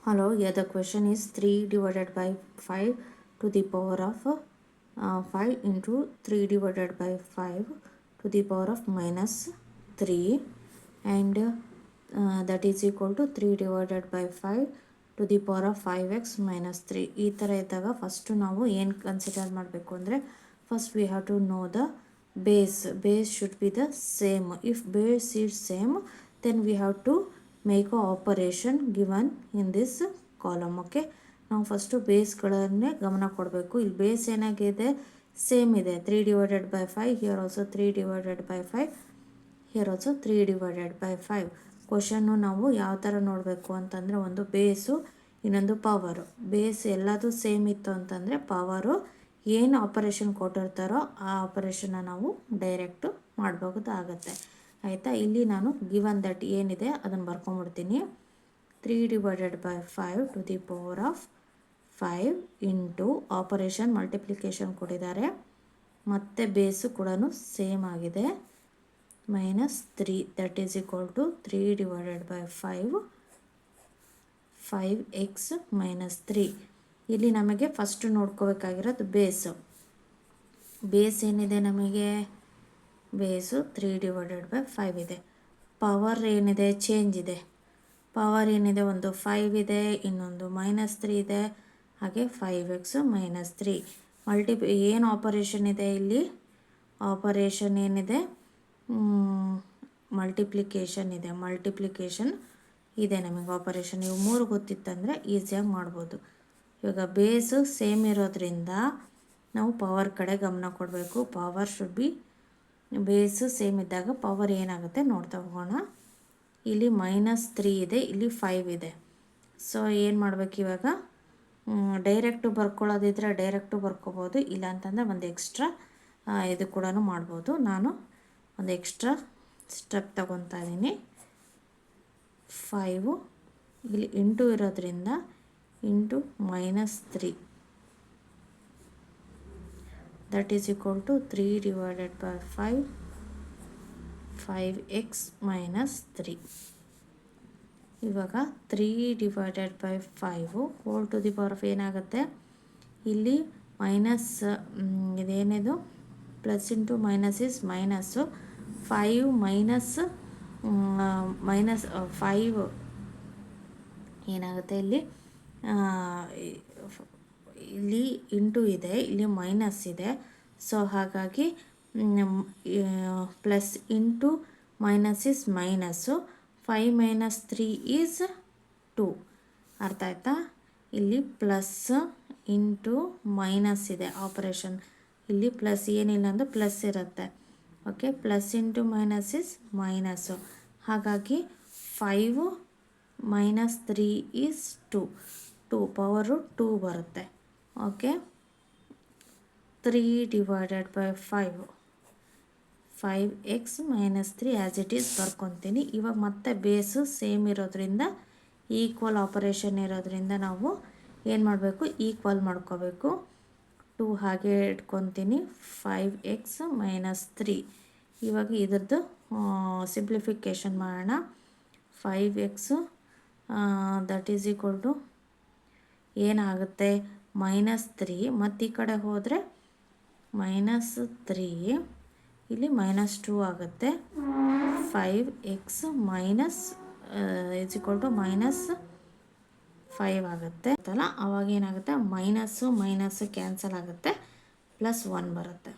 Hello, yeah, the question is 3 divided by 5 to the power of 5 into 3 divided by 5 to the power of minus 3, and that is equal to 3 divided by 5 to the power of 5x minus 3. ಈ ಥರ ಇದ್ದಾಗ first ನಾವು ಏನು consider ಮಾಡಬೇಕು ಅಂದರೆ first we have to know the base should be the same. If base is same then we have to make a operation given in this column. Okay, ನಾವು first ಬೇಸ್ಗಳನ್ನೇ ಗಮನ ಕೊಡಬೇಕು. ಇಲ್ಲಿ ಬೇಸ್ ಏನಾಗಿದೆ, same ಇದೆ. 3 divided by 5, here also 3 divided by 5, here also 3 divided by 5. Question ನಾವು ಯಾವ ಥರ ನೋಡಬೇಕು ಅಂತಂದರೆ, ಒಂದು ಬೇಸು, ಇನ್ನೊಂದು ಪವರು. ಬೇಸ್ ಎಲ್ಲದು ಸೇಮ್ ಇತ್ತು ಅಂತಂದರೆ ಪವರು ಏನು ಆಪರೇಷನ್ ಕೊಟ್ಟಿರ್ತಾರೋ ಆ ಆಪರೇಷನ್ನ ನಾವು ಡೈರೆಕ್ಟು ಮಾಡಬಹುದಾಗತ್ತೆ. ಆಯಿತಾ, ಇಲ್ಲಿ ನಾನು ಗಿವನ್ ದಟ್ ಏನಿದೆ ಅದನ್ನು ಬರ್ಕೊಂಬಿಡ್ತೀನಿ. 3 divided by 5 to the power of 5 into operation multiplication ಕೊಟ್ಟಿದ್ದಾರೆ, ಮತ್ತು ಬೇಸು ಕೂಡ ಸೇಮ್ ಆಗಿದೆ, minus 3 that is equal to 3 divided by 5x minus 3. ಇಲ್ಲಿ ನಮಗೆ ಫಸ್ಟು ನೋಡ್ಕೋಬೇಕಾಗಿರೋದು ಬೇಸ್ ಏನಿದೆ, ನಮಗೆ ಬೇಸು 3 divided by 5 ಇದೆ. ಪವರ್ ಏನಿದೆ, ಚೇಂಜ್ ಇದೆ. ಪವರ್ ಏನಿದೆ, ಒಂದು 5 ಇದೆ, ಇನ್ನೊಂದು ಮೈನಸ್ 3 ಇದೆ, ಹಾಗೆ 5x ಮೈನಸ್ 3. ಏನು ಆಪರೇಷನ್ ಇದೆ ಇಲ್ಲಿ, ಆಪರೇಷನ್ ಏನಿದೆ, ಮಲ್ಟಿಪ್ಲಿಕೇಶನ್ ಇದೆ ನಮಗೆ ಆಪರೇಷನ್. ಇವು 3 ಗೊತ್ತಿತ್ತಂದರೆ ಈಸಿಯಾಗಿ ಮಾಡ್ಬೋದು. ಇವಾಗ ಬೇಸು ಸೇಮ್ ಇರೋದ್ರಿಂದ ನಾವು ಪವರ್ ಕಡೆ ಗಮನ ಕೊಡಬೇಕು. Power should be, base same ಇದ್ದಾಗ ಪವರ್ ಏನಾಗುತ್ತೆ ನೋಡ್ತಾ ಹೋಗೋಣ. ಇಲ್ಲಿ ಮೈನಸ್ 3 ಇದೆ, ಇಲ್ಲಿ 5 ಇದೆ. ಸೊ ಏನು ಮಾಡಬೇಕು ಇವಾಗ, ಡೈರೆಕ್ಟು ಬರ್ಕೊಳ್ಳೋದಿದ್ರೆ ಡೈರೆಕ್ಟು ಬರ್ಕೋಬೋದು, ಇಲ್ಲ ಅಂತಂದರೆ ಒಂದು ಎಕ್ಸ್ಟ್ರಾ ಇದು ಕೂಡ ಮಾಡ್ಬೋದು. ನಾನು ಒಂದು ಎಕ್ಸ್ಟ್ರಾ ಸ್ಟೆಪ್ ತಗೊತಾ ಇದ್ದೀನಿ. 5 ಇಲ್ಲಿ ಇಂಟು ಇರೋದ್ರಿಂದ into minus 3 that is equal to 3 divided by 5x minus 3. ಇವಾಗ 3 divided by 5 whole to the power of ಏನಾಗುತ್ತೆ, ಇಲ್ಲಿ ಮೈನಸ್ ಇದೇನಿದು plus into minus is minus. 5 minus 5 ಏನಾಗುತ್ತೆ, ಇಲ್ಲಿ ಇಂಟು ಇದೆ, ಇಲ್ಲಿ ಮೈನಸ್ ಇದೆ. ಸೊ ಹಾಗಾಗಿ plus into minus is minus. 5 minus 3 is 2. ಅರ್ಥ ಆಯ್ತಾ, ಇಲ್ಲಿ ಪ್ಲಸ್ ಇಂಟು ಮೈನಸ್ ಇದೆ ಆಪರೇಷನ್. ಇಲ್ಲಿ ಪ್ಲಸ್ ಏನಿಲ್ಲ ಅಂದರೆ ಪ್ಲಸ್ ಇರುತ್ತೆ. Okay, plus into minus is minus. ಹಾಗಾಗಿ 5 ಮೈನಸ್ 3 ಈಸ್ 2 ಪವರು 2 ಬರುತ್ತೆ. Okay, 3 divided by 5x minus 3 as it is ಬರ್ಕೊತೀನಿ. ಇವಾಗ ಮತ್ತೆ ಬೇಸು ಸೇಮ್ ಇರೋದ್ರಿಂದ, ಈಕ್ವಲ್ ಆಪರೇಷನ್ ಇರೋದ್ರಿಂದ ನಾವು ಏನು ಮಾಡಬೇಕು, ಈಕ್ವಲ್ ಮಾಡ್ಕೋಬೇಕು. 2 ಹಾಗೆ ಇಟ್ಕೊತೀನಿ, 5x ಮೈನಸ್ 3. ಇವಾಗ ಇದ್ರದ್ದು ಸಿಂಪ್ಲಿಫಿಕೇಷನ್ ಮಾಡೋಣ. 5x that is equal to ಏನಾಗುತ್ತೆ, ಮೈನಸ್ 3, ಮತ್ತು ಈ ಕಡೆ ಹೋದರೆ ಮೈನಸ್ 3, ಇಲ್ಲಿ ಮೈನಸ್ 2 ಆಗುತ್ತೆ. 5x minus is equal to minus 5 ಆಗುತ್ತೆ ಅಲ್ಲ. ಅವಾಗ ಏನಾಗುತ್ತೆ, ಮೈನಸ್ಸು ಕ್ಯಾನ್ಸಲ್ ಆಗುತ್ತೆ, ಪ್ಲಸ್ 1 ಬರುತ್ತೆ.